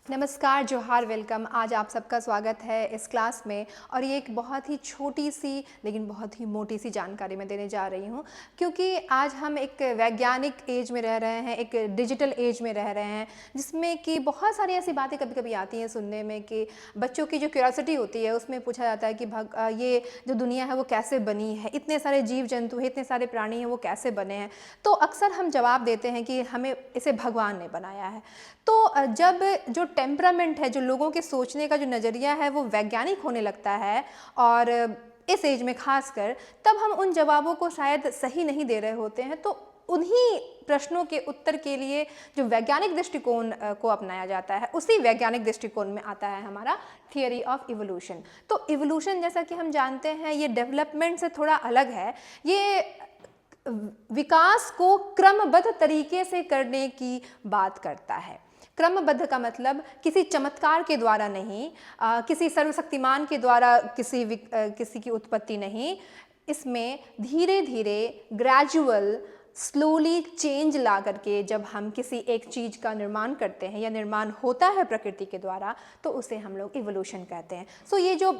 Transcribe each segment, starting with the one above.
नमस्कार, जोहार, वेलकम। आज आप सबका स्वागत है इस क्लास में और ये एक बहुत ही छोटी सी लेकिन बहुत ही मोटी सी जानकारी मैं देने जा रही हूँ, क्योंकि आज हम एक वैज्ञानिक एज में रह रहे हैं, एक डिजिटल एज में रह रहे हैं, जिसमें कि बहुत सारी ऐसी बातें कभी कभी आती हैं सुनने में कि बच्चों की जो क्यूरियोसिटी होती है उसमें पूछा जाता है कि ये जो दुनिया है वो कैसे बनी है, इतने सारे जीव जंतु हैं, इतने सारे प्राणी हैं, वो कैसे बने हैं। तो अक्सर हम जवाब देते हैं कि हमें इसे भगवान ने बनाया है। तो जब जो टेम्परामेंट है, जो लोगों के सोचने का जो नज़रिया है वो वैज्ञानिक होने लगता है और इस एज में खासकर, तब हम उन जवाबों को शायद सही नहीं दे रहे होते हैं। तो उन्हीं प्रश्नों के उत्तर के लिए जो वैज्ञानिक दृष्टिकोण को अपनाया जाता है, उसी वैज्ञानिक दृष्टिकोण में आता है हमारा थियरी ऑफ इवोल्यूशन। तो इवोल्यूशन, जैसा कि हम जानते हैं, ये डेवलपमेंट से थोड़ा अलग है। ये विकास को क्रमबद्ध तरीके से करने की बात करता है। क्रमबद्ध का मतलब किसी चमत्कार के द्वारा नहीं, किसी सर्वशक्तिमान के द्वारा किसी की उत्पत्ति नहीं। इसमें धीरे धीरे ग्रेजुअल स्लोली चेंज ला करके जब हम किसी एक चीज़ का निर्माण करते हैं या निर्माण होता है प्रकृति के द्वारा, तो उसे हम लोग इवोल्यूशन कहते हैं। सो ये जो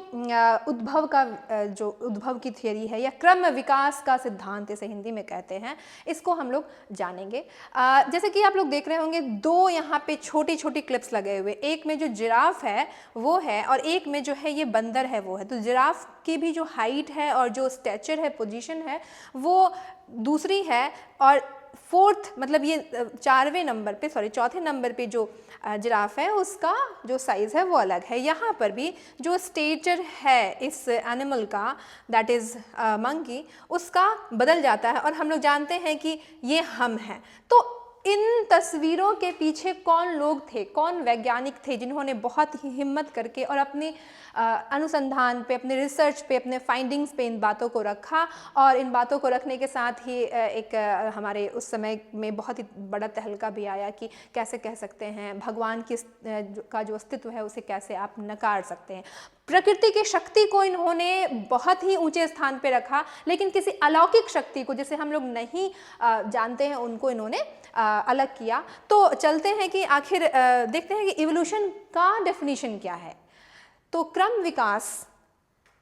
उद्भव की थियरी है या क्रम विकास का सिद्धांत इसे हिंदी में कहते हैं, इसको हम लोग जानेंगे। जैसे कि आप लोग देख रहे होंगे, दो यहाँ पे छोटी छोटी क्लिप्स लगे हुए, एक में जो जिराफ है वो है और एक में जो है ये बंदर है वो है। तो जिराफ की भी जो हाइट है और जो स्टैचर है, पोजीशन है, वो दूसरी है और फोर्थ मतलब ये चौथे नंबर पे जो जिराफ है उसका जो साइज़ है वो अलग है। यहाँ पर भी जो स्टेचर है इस एनिमल का, दैट इज़ मंकी, उसका बदल जाता है और हम लोग जानते हैं कि ये हम हैं। तो इन तस्वीरों के पीछे कौन लोग थे, कौन वैज्ञानिक थे जिन्होंने बहुत ही हिम्मत करके और अपने अनुसंधान पे, अपने रिसर्च पे, अपने फाइंडिंग्स पे इन बातों को रखा। और इन बातों को रखने के साथ ही एक हमारे उस समय में बहुत ही बड़ा तहलका भी आया कि कैसे कह सकते हैं भगवान का जो अस्तित्व है उसे कैसे आप नकार सकते हैं। प्रकृति की शक्ति को इन्होंने बहुत ही ऊंचे स्थान पे रखा, लेकिन किसी अलौकिक शक्ति को जिसे हम लोग नहीं जानते हैं उनको इन्होंने अलग किया। तो चलते हैं कि आखिर देखते हैं कि इवोल्यूशन का डेफिनेशन क्या है। तो क्रम विकास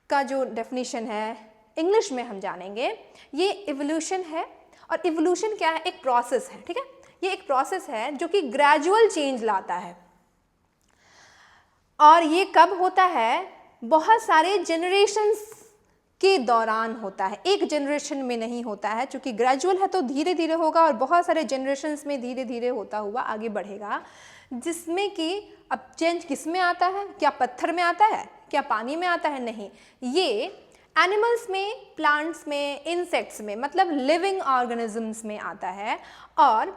का जो डेफिनेशन है इंग्लिश में हम जानेंगे। ये इवोल्यूशन है और इवोल्यूशन क्या है, एक प्रोसेस है। ठीक है, ये एक प्रोसेस है जो कि ग्रेजुअल चेंज लाता है और ये कब होता है, बहुत सारे जनरेशन्स के दौरान होता है, एक जनरेशन में नहीं होता है। चूंकि ग्रेजुअल है तो धीरे धीरे होगा और बहुत सारे जनरेशन्स में धीरे धीरे होता हुआ आगे बढ़ेगा, जिसमें कि अब चेंज किस में आता है, क्या पत्थर में आता है, क्या पानी में आता है? नहीं, ये एनिमल्स में, प्लांट्स में, इंसेक्ट्स में, मतलब लिविंग ऑर्गेनिजम्स में आता है और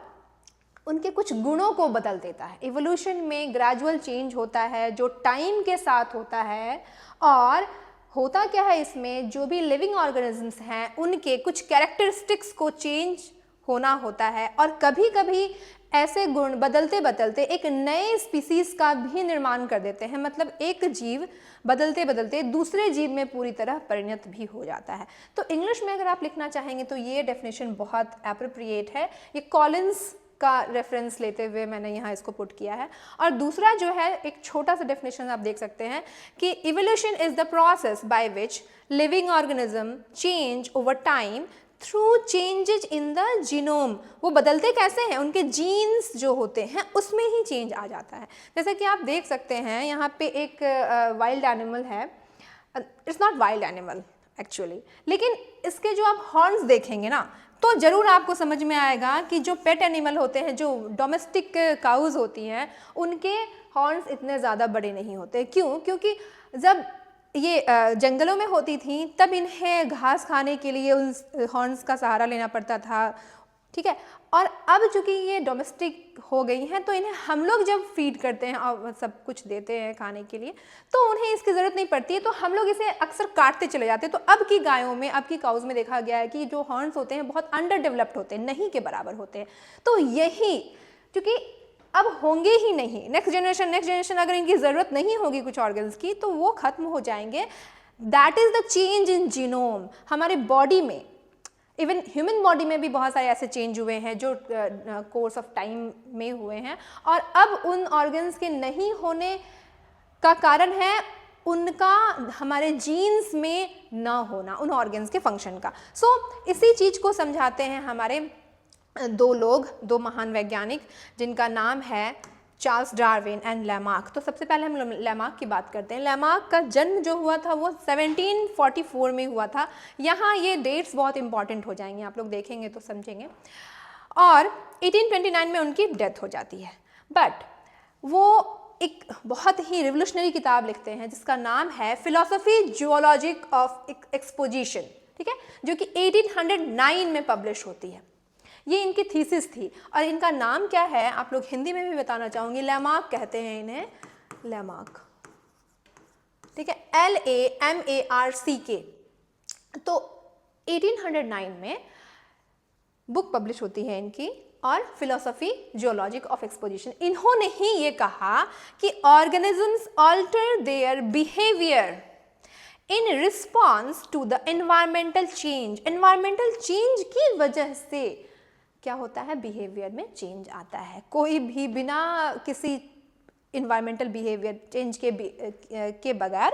उनके कुछ गुणों को बदल देता है। इवोल्यूशन में ग्रेजुअल चेंज होता है जो टाइम के साथ होता है। और होता क्या है, इसमें जो भी लिविंग ऑर्गेनिजम्स हैं उनके कुछ कैरेक्टरिस्टिक्स को चेंज होना होता है और कभी कभी ऐसे गुण बदलते बदलते एक नए स्पीसीज का भी निर्माण कर देते हैं। मतलब एक जीव बदलते बदलते दूसरे जीव में पूरी तरह परिणत भी हो जाता है। तो इंग्लिश में अगर आप लिखना चाहेंगे तो ये डेफिनेशन बहुत एप्रोप्रिएट है। ये कॉलिंस का रेफरेंस लेते हुए मैंने यहाँ इसको पुट किया है। और दूसरा जो है, एक छोटा सा डेफिनेशन आप देख सकते हैं कि evolution is the process by which living organism change over time through changes in the genome. वो बदलते कैसे हैं, उनके जीन्स जो होते हैं उसमें ही चेंज आ जाता है। जैसे कि आप देख सकते हैं यहाँ पे एक वाइल्ड एनिमल है, it's not wild animal actually, लेकिन इसके जो आप हॉर्न्स देखेंगे ना तो ज़रूर आपको समझ में आएगा कि जो पेट एनिमल होते हैं, जो डोमेस्टिक काउज होती हैं, उनके हॉर्न्स इतने ज़्यादा बड़े नहीं होते। क्यों? क्योंकि जब ये जंगलों में होती थी तब इन्हें घास खाने के लिए उन हॉर्न्स का सहारा लेना पड़ता था। ठीक है, और अब चूंकि ये डोमेस्टिक हो गई हैं तो इन्हें हम लोग जब फीड करते हैं और सब कुछ देते हैं खाने के लिए तो उन्हें इसकी ज़रूरत नहीं पड़ती है, तो हम लोग इसे अक्सर काटते चले जाते हैं। तो अब की गायों में, अब की काउज में देखा गया है कि जो हॉर्न्स होते हैं बहुत अंडर डेवलप्ड होते हैं, नहीं के बराबर होते हैं। तो यही क्योंकि अब होंगे ही नहीं, नेक्स्ट जनरेशन अगर इनकी ज़रूरत नहीं होगी कुछ ऑर्गन्स की तो वो खत्म हो जाएंगे। That is the change in genome. हमारे बॉडी में इवन ह्यूमन बॉडी में भी बहुत सारे ऐसे चेंज हुए हैं जो कोर्स ऑफ टाइम में हुए हैं, और अब उन ऑर्गन्स के नहीं होने का कारण है उनका हमारे जीन्स में ना होना, उन ऑर्गन्स के फंक्शन का। सो इसी चीज़ को समझाते हैं हमारे दो महान वैज्ञानिक जिनका नाम है चार्ल्स डार्विन एंड लैमार्क। तो सबसे पहले हम लैमार्क की बात करते हैं। लैमार्क का जन्म जो हुआ था वो 1744 में हुआ था। यहाँ ये डेट्स बहुत इंपॉर्टेंट हो जाएंगे, आप लोग देखेंगे तो समझेंगे। और 1829 में उनकी डेथ हो जाती है। बट वो एक बहुत ही रिवोल्यूशनरी किताब लिखते हैं जिसका नाम है फिलॉसफी जियोलॉजिक ऑफ एक्सपोजिशन, ठीक है, जो कि 1809 में पब्लिश होती है। ये इनकी थीसिस थी और इनका नाम क्या है आप लोग हिंदी में भी बताना चाहूँगी, लैमार्क कहते हैं इन्हें, लैमार्क, ठीक है, LAMARCK। तो 1809 में बुक पब्लिश होती है इनकी और फिलॉसफी जियोलॉजिक ऑफ एक्सपोजिशन। इन्होंने ही ये कहा कि organisms alter their behaviour in response to the environmental change. Environmental change की वजह से क्या होता है, बिहेवियर में चेंज आता है। कोई भी बिना किसी इन्वायरमेंटल बिहेवियर चेंज के बगैर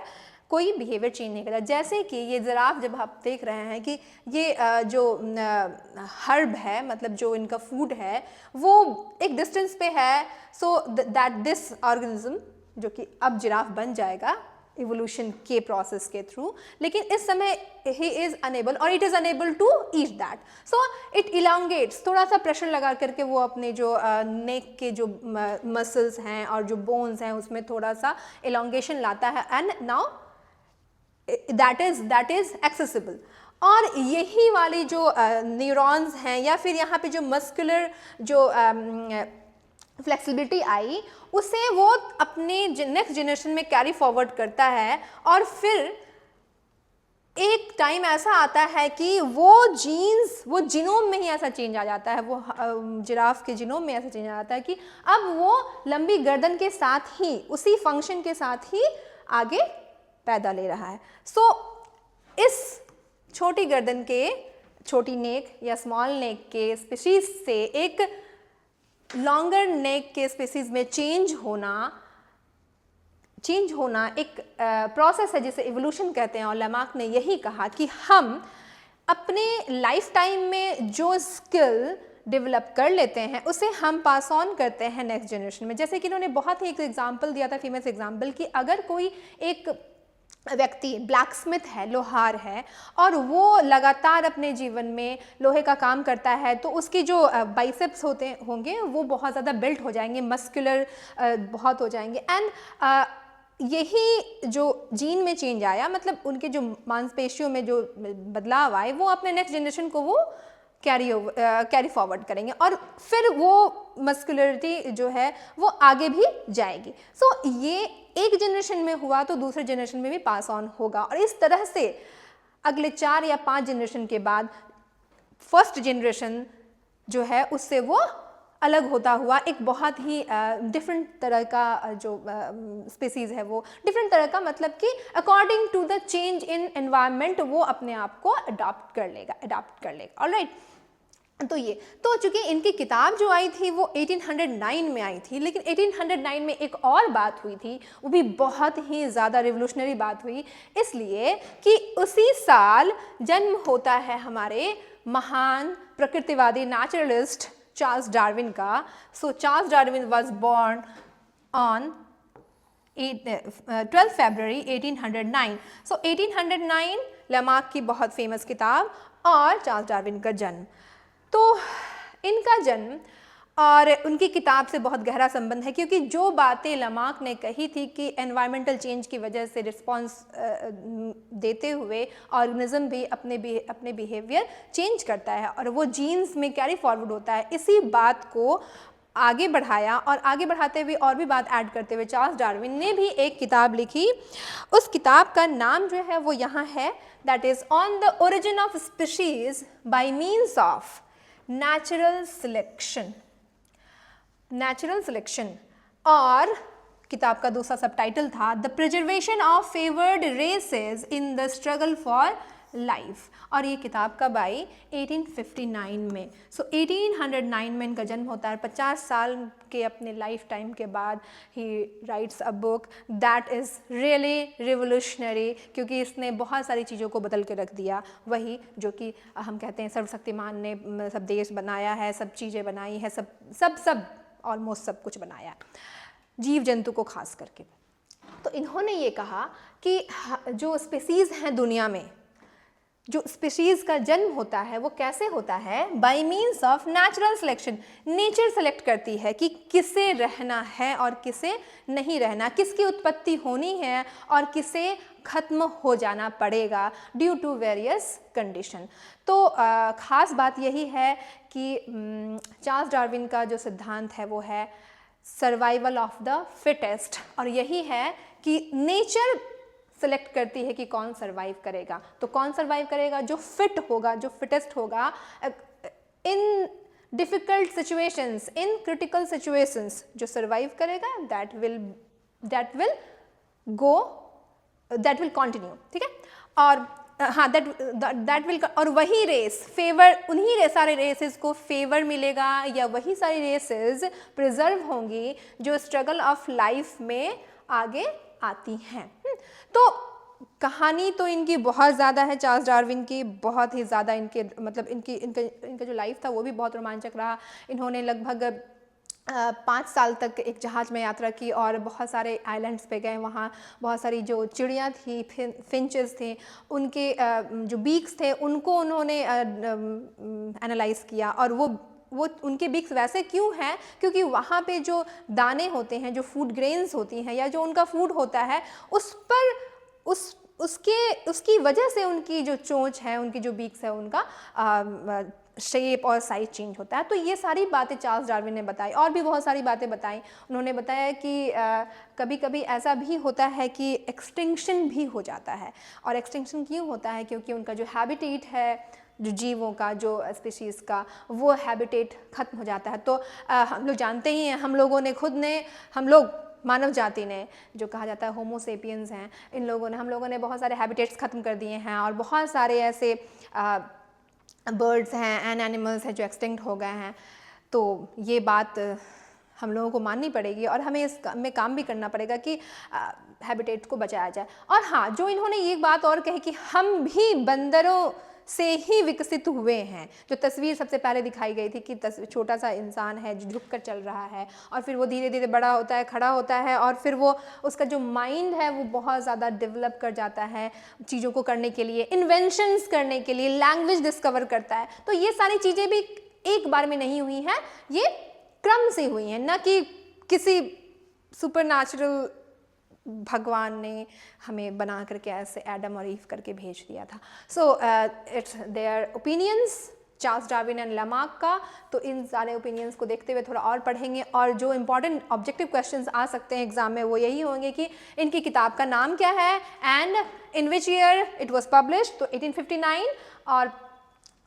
कोई बिहेवियर चेंज नहीं करता। जैसे कि ये जिराफ, जब आप देख रहे हैं कि ये जो हर्ब है, मतलब जो इनका फूड है वो एक डिस्टेंस पे है, सो दैट दिस ऑर्गेनिज्म जो कि अब जिराफ बन जाएगा इवोल्यूशन के प्रोसेस के थ्रू, लेकिन इस समय ही इज अनेबल और it is unable to eat that, so it elongates, थोड़ा सा प्रेशर लगा करके वो अपने जो नेक के जो मसल्स हैं और जो बोन्स हैं उसमें थोड़ा सा इलांगेशन लाता है, and now that is accessible. और यही वाली जो न्यूरॉन्स हैं या फिर यहाँ पे जो मस्कुलर जो फ्लेक्सिबिलिटी आई उसे वो अपने नेक्स्ट जनरेशन में कैरी फॉरवर्ड करता है, और फिर एक टाइम ऐसा आता है कि वो जीन्स, वो जीनोम में ही ऐसा चेंज आ जाता है, वो जिराफ के जीनोम में ऐसा चेंज आ जाता है कि अब वो लंबी गर्दन के साथ ही उसी फंक्शन के साथ ही आगे पैदा ले रहा है। सो इस छोटी गर्दन के, छोटी नेक या स्मॉल नेक के स्पीशीज से एक लॉन्गर नेक के स्पीसीज में चेंज होना एक प्रोसेस है जिसे इवोल्यूशन कहते हैं। और लैमार्क ने यही कहा कि हम अपने लाइफ टाइम में जो स्किल डेवलप कर लेते हैं उसे हम पास ऑन करते हैं नेक्स्ट जनरेशन में। जैसे कि इन्होंने बहुत ही एक एग्जाम्पल दिया था, फेमस एग्जाम्पल, कि अगर कोई एक व्यक्ति ब्लैक स्मिथ है, लोहार है, और वो लगातार अपने जीवन में लोहे का काम करता है, तो उसकी जो बाइसेप्स होंगे वो बहुत ज़्यादा बिल्ट हो जाएंगे, मस्कुलर बहुत हो जाएंगे। एंड यही जो जीन में चेंज आया, मतलब उनके जो मांसपेशियों में जो बदलाव आए, वो अपने नेक्स्ट जनरेशन को वो कैरी फॉरवर्ड करेंगे और फिर वो मस्कुलरिटी जो है वो आगे भी जाएगी। सो ये एक जनरेशन में हुआ तो दूसरे जनरेशन में भी पास ऑन होगा, और इस तरह से अगले 4 या 5 जनरेशन के बाद फर्स्ट जनरेशन जो है उससे वो अलग होता हुआ एक बहुत ही डिफरेंट तरह का जो स्पीसीज है, वो डिफरेंट तरह का, मतलब कि according to the change in environment वो अपने आप को अडॉप्ट कर लेगा। ऑलराइट, तो चूंकि इनकी किताब जो आई थी वो 1809 में आई थी, लेकिन 1809 में एक और बात हुई थी, वो भी बहुत ही ज़्यादा रिवोल्यूशनरी बात हुई, इसलिए कि उसी साल जन्म होता है हमारे महान प्रकृतिवादी नेचुरलिस्ट चार्ल्स डार्विन का। So Charles Darwin was born on 12 February 1809। So 1809 Lamarck की बहुत फेमस किताब और चार्ल्स डार्विन का जन्म। तो इनका जन्म और उनकी किताब से बहुत गहरा संबंध है, क्योंकि जो बातें लैमार्क ने कही थी कि एनवायरमेंटल चेंज की वजह से रिस्पॉन्स देते हुए ऑर्गेनिज्म भी अपने बिहेवियर चेंज करता है और वो जीन्स में कैरी फॉरवर्ड होता है, इसी बात को आगे बढ़ाया और आगे बढ़ाते हुए और भी बात ऐड करते हुए चार्ल्स डार्विन ने भी एक किताब लिखी। उस किताब का नाम जो है वो यहाँ है, that is on the origin of species by means of natural selection. और किताब का दूसरा सबटाइटल था the preservation of favoured races in the struggle for life, और ये किताब कब आई? 1859 में। सो 1809 में इनका जन्म होता है। 50 साल के अपने लाइफ टाइम के बाद ही rights a book that is really revolutionary, क्योंकि इसने बहुत सारी चीज़ों को बदल के रख दिया। वही जो कि हम कहते हैं सर्वशक्तिमान ने सब देश बनाया है, सब चीज़ें बनाई है, सब ऑलमोस्ट सब कुछ बनाया, जीव जंतु को खास करके। तो इन्होंने ये कहा कि जो स्पीसीज़ हैं दुनिया में, जो स्पीशीज़ का जन्म होता है वो कैसे होता है? Bye means of natural selection. Nature select करती है कि किसे रहना है और किसे नहीं रहना, किसकी उत्पत्ति होनी है और किसे खत्म हो जाना पड़ेगा ड्यू टू वेरियस कंडीशन। तो ख़ास बात यही है कि चार्ल्स डार्विन का जो सिद्धांत है वो है सर्वाइवल ऑफ द फिटेस्ट, और यही है कि नेचर सेलेक्ट करती है कि कौन सर्वाइव करेगा। तो कौन सर्वाइव करेगा? जो फिट होगा, जो फिटेस्ट होगा in difficult situations, in critical situations, जो सर्वाइव करेगा दैट विल कंटिन्यू। ठीक है, और हाँ दैट विल, और वही रेस फेवर, उन्हीं सारे रेसेस को फेवर मिलेगा या वही सारी रेसेस प्रिजर्व होंगी जो स्ट्रगल ऑफ लाइफ में आगे आती हैं। तो कहानी तो इनकी बहुत ज़्यादा है, चार्ल्स डार्विन की बहुत ही ज़्यादा, इनके मतलब इनका जो लाइफ था वो भी बहुत रोमांचक रहा। इन्होंने लगभग 5 साल तक एक जहाज़ में यात्रा की और बहुत सारे आइलैंड्स पे गए। वहाँ बहुत सारी जो चिड़ियाँ थी, फिंचेस थे, उनके जो बीक्स थे उनको उन्होंने एनालाइज़ किया, और वो उनके बीक्स वैसे क्यों हैं? क्योंकि वहाँ पे जो दाने होते हैं, जो फूड ग्रेन्स होती हैं या जो उनका फूड होता है, उस पर उसकी वजह से उनकी जो चोंच है, उनकी जो बीक्स है, उनका शेप और साइज चेंज होता है। तो ये सारी बातें चार्ल्स डार्विन ने बताई, और भी बहुत सारी बातें बताई। उन्होंने बताया कि कभी कभी ऐसा भी होता है कि एक्सटिंक्शन भी हो जाता है, और एक्सटिंक्शन क्यों होता है? क्योंकि उनका जो हैबिटेट है, जो जीवों का, जो स्पीशीज़ का, वो हैबिटेट ख़त्म हो जाता है। तो हम लोग जानते ही हैं, हम लोग मानव जाति ने, जो कहा जाता है होमो सेपियंस हैं, हम लोगों ने बहुत सारे हैबिटेट्स ख़त्म कर दिए हैं, और बहुत सारे ऐसे बर्ड्स हैं एंड एनिमल्स हैं जो एक्सटिंक्ट हो गए हैं। तो ये बात हम लोगों को माननी पड़ेगी, और हमें में काम भी करना पड़ेगा कि हैबिटेट को बचाया जाए। और हाँ, जो इन्होंने ये बात और कही कि हम भी बंदरों से ही विकसित हुए हैं। जो तस्वीर सबसे पहले दिखाई गई थी कि छोटा सा इंसान है जो झुककर चल रहा है, और फिर वो धीरे धीरे बड़ा होता है, खड़ा होता है, और फिर वो उसका जो माइंड है वो बहुत ज़्यादा डेवलप कर जाता है चीज़ों को करने के लिए, इन्वेंशंस करने के लिए, लैंग्वेज डिस्कवर करता है। तो ये सारी चीज़ें भी एक बार में नहीं हुई हैं, ये क्रम से हुई हैं, न कि किसी सुपरनैचुरल भगवान ने हमें बना करके ऐसे एडम और ईव करके भेज दिया था। So it's their opinions, Charles Darwin and Lamarck का। तो इन सारे ओपिनियंस को देखते हुए थोड़ा और पढ़ेंगे, और जो इंपॉर्टेंट ऑब्जेक्टिव क्वेश्चंस आ सकते हैं एग्जाम में वो यही होंगे कि इनकी किताब का नाम क्या है and in which year it was published, तो 1859, और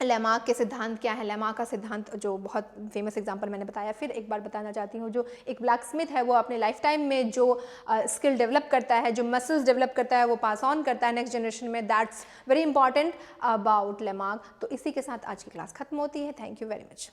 लामार्क के सिद्धांत क्या है। लामार्क का सिद्धांत जो बहुत फेमस एग्जांपल मैंने बताया, फिर एक बार बताना चाहती हूँ, जो एक ब्लैक स्मिथ है वो अपने लाइफ टाइम में जो स्किल डेवलप करता है, जो मसल्स डेवलप करता है, वो पास ऑन करता है नेक्स्ट जनरेशन में, that's very important about Lamarck. तो इसी के साथ आज की क्लास खत्म होती है। Thank you very much.